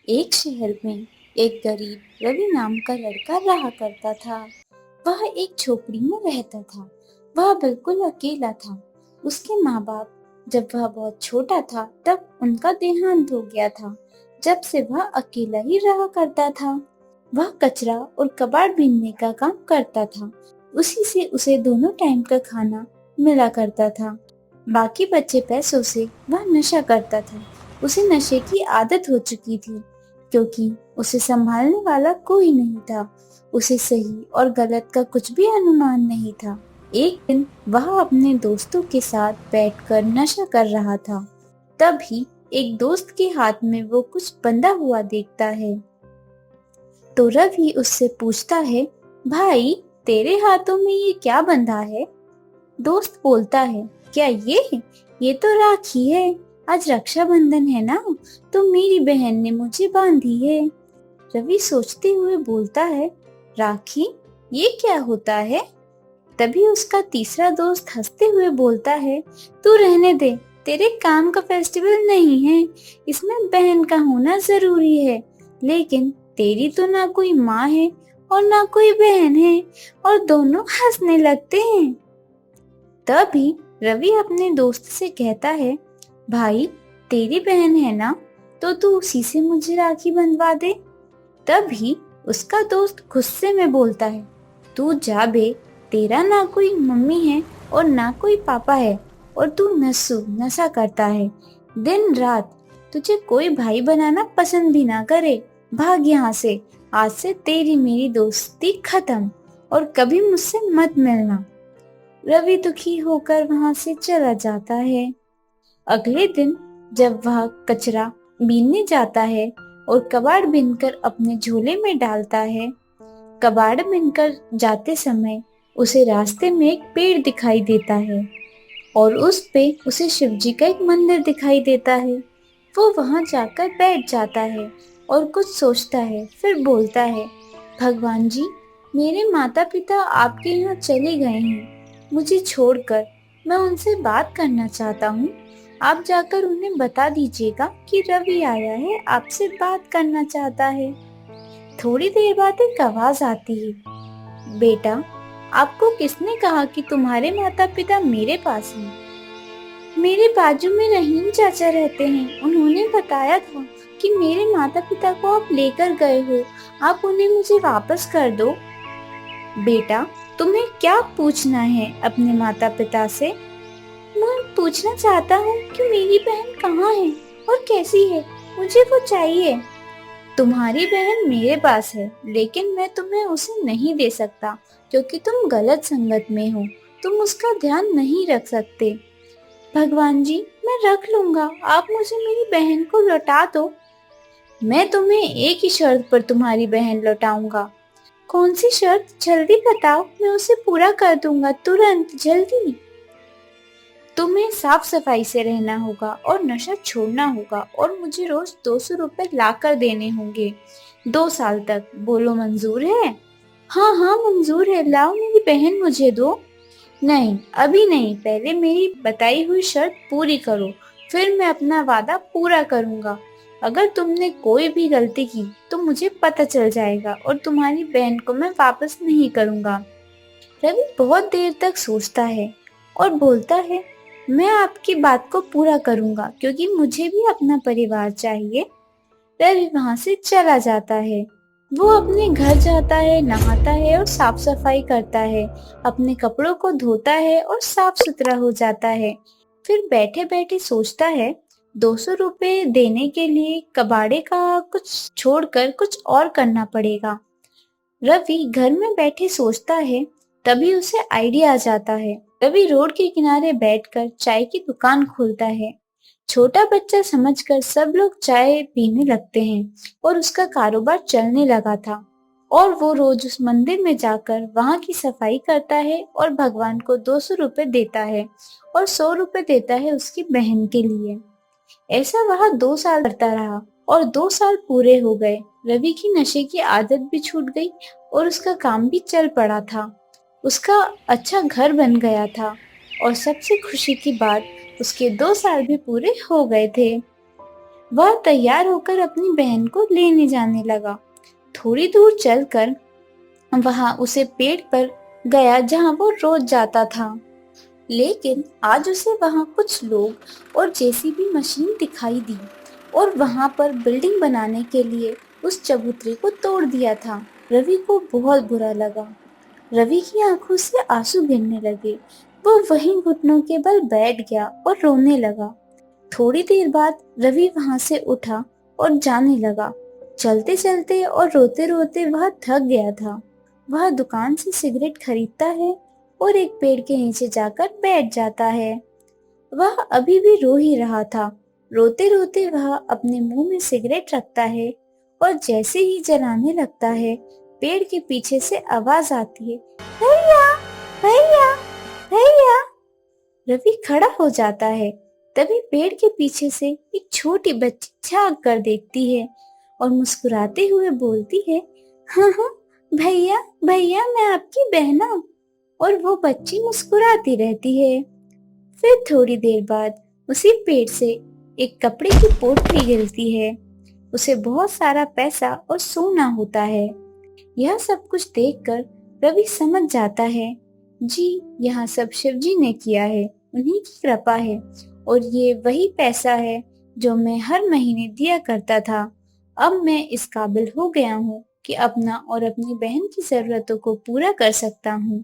एक शहर में एक गरीब रवि नाम का लड़का रहा करता था। वह एक झोपड़ी में रहता था। वह बिल्कुल अकेला था। उसके माँ बाप जब वह बहुत छोटा था तब उनका देहांत हो गया था। जब से वह अकेला ही रहा करता था। वह कचरा और कबाड़ बीनने का काम करता था। उसी से उसे दोनों टाइम का खाना मिला करता था। बाकी बचे पैसों से वह नशा करता था। उसे नशे की आदत हो चुकी थी क्योंकि उसे संभालने वाला कोई नहीं था। उसे सही और गलत का कुछ भी अनुमान नहीं था। एक दिन वह अपने दोस्तों के साथ बैठकर नशा कर रहा था। तभी एक दोस्त के हाथ में वो कुछ बंधा हुआ देखता है। तो रवि उससे पूछता है, भाई तेरे हाथों में ये क्या बंधा है? दोस्त बोलता है, क्या ये तो राखी है। आज रक्षाबंधन है ना, तो मेरी बहन ने मुझे बांधी है। रवि सोचते हुए बोलता है, राखी, ये क्या होता है? तभी उसका तीसरा दोस्त हंसते हुए बोलता है, तू रहने दे, तेरे काम का फेस्टिवल नहीं है। इसमें बहन का होना जरूरी है, लेकिन तेरी तो ना कोई माँ है और ना कोई बहन है। और दोनों हंसने लगते हैं। तभी रवि अपने दोस्त से कहता है, भाई तेरी बहन है ना, तो तू उसी से मुझे राखी बंधवा दे। तभी उसका दोस्त गुस्से में बोलता है, तू जा बे, तेरा ना कोई मम्मी है और ना कोई पापा है, और तू नशा करता है दिन रात। तुझे कोई भाई बनाना पसंद भी ना करे, भाग यहाँ से। आज से तेरी मेरी दोस्ती खत्म और कभी मुझसे मत मिलना। रवि दुखी होकर वहां से चला जाता है। अगले दिन जब वह कचरा बीनने जाता है और कबाड़ बीनकर अपने झोले में डालता है, कबाड़ बीनकर जाते समय उसे रास्ते में एक पेड़ दिखाई देता है और उस पे उसे शिव जी का एक मंदिर दिखाई देता है। वो वहां जाकर बैठ जाता है और कुछ सोचता है, फिर बोलता है, भगवान जी, मेरे माता पिता आपके यहाँ चले गए हैं मुझे छोड़कर। मैं उनसे बात करना चाहता हूँ। आप जाकर उन्हें बता दीजिएगा कि रवि आया है, आपसे बात करना चाहता है। थोड़ी देर बाद एक आवाज आती है, बेटा, आपको किसने कहा कि तुम्हारे माता पिता मेरे पास हैं? मेरे बाजू में रहीम चाचा रहते हैं। उन्होंने बताया था कि मेरे माता पिता को आप लेकर गए हो। आप उन्हें मुझे वापस कर दो। बेटा, तुम्हें क्या पूछना है अपने माता पिता से? मैं पूछना चाहता हूँ कि मेरी बहन कहाँ है और कैसी है। मुझे वो चाहिए। तुम्हारी बहन मेरे पास है, लेकिन मैं तुम्हें उसे नहीं दे सकता क्योंकि तुम गलत संगत में हो। तुम उसका ध्यान नहीं रख सकते। भगवान जी, मैं रख लूंगा, आप मुझे मेरी बहन को लौटा दो। मैं तुम्हें एक ही शर्त पर तुम्हारी बहन लौटाऊंगा। कौन सी शर्त? जल्दी बताओ, मैं उसे पूरा कर दूंगा, तुरंत, जल्दी। तुम्हें साफ सफाई से रहना होगा और नशा छोड़ना होगा और मुझे रोज 200 रुपए ला कर देने होंगे 2 साल तक। बोलो मंजूर है? हाँ हाँ मंजूर है, लाओ मेरी बहन मुझे दो। नहीं, अभी नहीं, पहले मेरी बताई हुई शर्त पूरी करो, फिर मैं अपना वादा पूरा करूंगा। अगर तुमने कोई भी गलती की तो मुझे पता चल जाएगा और तुम्हारी बहन को मैं वापस नहीं करूंगा। रवि बहुत देर तक सोचता है और बोलता है, मैं आपकी बात को पूरा करूंगा क्योंकि मुझे भी अपना परिवार चाहिए। रवि वहां से चला जाता है। वो अपने घर जाता है, नहाता है और साफ सफाई करता है। अपने कपड़ों को धोता है और साफ सुथरा हो जाता है। फिर बैठे बैठे सोचता है, 200 रुपए देने के लिए कबाड़े का कुछ छोड़कर कुछ और करना पड़ेगा। रवि घर में बैठे सोचता है, तभी उसे आइडिया आ जाता है। रवि रोड के किनारे बैठकर चाय की दुकान खोलता है। छोटा बच्चा समझकर सब लोग चाय पीने लगते हैं और उसका कारोबार चलने लगा था। और वो रोज उस मंदिर में जाकर वहां की सफाई करता है और भगवान को 200 रुपए देता है और 100 रुपए देता है उसकी बहन के लिए। ऐसा वह 2 साल करता रहा और 2 साल पूरे हो गए। रवि की नशे की आदत भी छूट गई और उसका काम भी चल पड़ा था। उसका अच्छा घर बन गया था और सबसे खुशी की बात, उसके 2 साल भी पूरे हो गए थे। वह तैयार होकर अपनी बहन को लेने जाने लगा। थोड़ी दूर चलकर वहां उसे पेड़ पर गया जहां वो रोज जाता था। लेकिन आज उसे वहां कुछ लोग और जेसीबी मशीन दिखाई दी और वहां पर बिल्डिंग बनाने के लिए उस चबूतरे को तोड़ दिया था। रवि को बहुत बुरा लगा। रवि की आंखों से आंसू गिरने लगे। वो वहीं घुटनों के बल बैठ गया और रोने लगा। थोड़ी देर बाद रवि वहां से उठा और जाने लगा। चलते चलते और रोते रोते वह थक गया था। वह दुकान से सिगरेट खरीदता है और एक पेड़ के नीचे जाकर बैठ जाता है। वह अभी भी रो ही रहा था। रोते रोते वह अपने मुंह में सिगरेट रखता है और जैसे ही जलाने लगता है, पेड़ के पीछे से आवाज आती है, भैया, भैया, भैया। रवि खड़ा हो जाता है। तभी पेड़ के पीछे से एक छोटी बच्ची झांक कर देखती है और मुस्कुराते हुए बोलती है, हाँ हाँ, भैया, भैया, मैं आपकी बहन हूँ। और वो बच्ची मुस्कुराती रहती है। फिर थोड़ी देर बाद उसी पेड़ से एक कपड़े की पोटली गिरती है। उसे बहुत सारा पैसा और सोना होता है। यह सब कुछ देखकर रवि समझ जाता है, जी, यह सब शिव जी ने किया है, उन्हीं की कृपा है और ये वही पैसा है जो मैं हर महीने दिया करता था। अब मैं इस काबिल हो गया हूँ कि अपना और अपनी बहन की जरूरतों को पूरा कर सकता हूँ।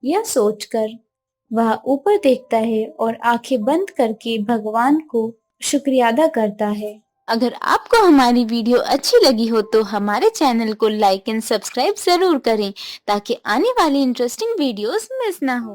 यह सोचकर वह ऊपर देखता है और आंखें बंद करके भगवान को शुक्रिया अदा करता है। अगर आपको हमारी वीडियो अच्छी लगी हो तो हमारे चैनल को लाइक एंड सब्सक्राइब जरूर करें ताकि आने वाली इंटरेस्टिंग वीडियोस मिस ना हो।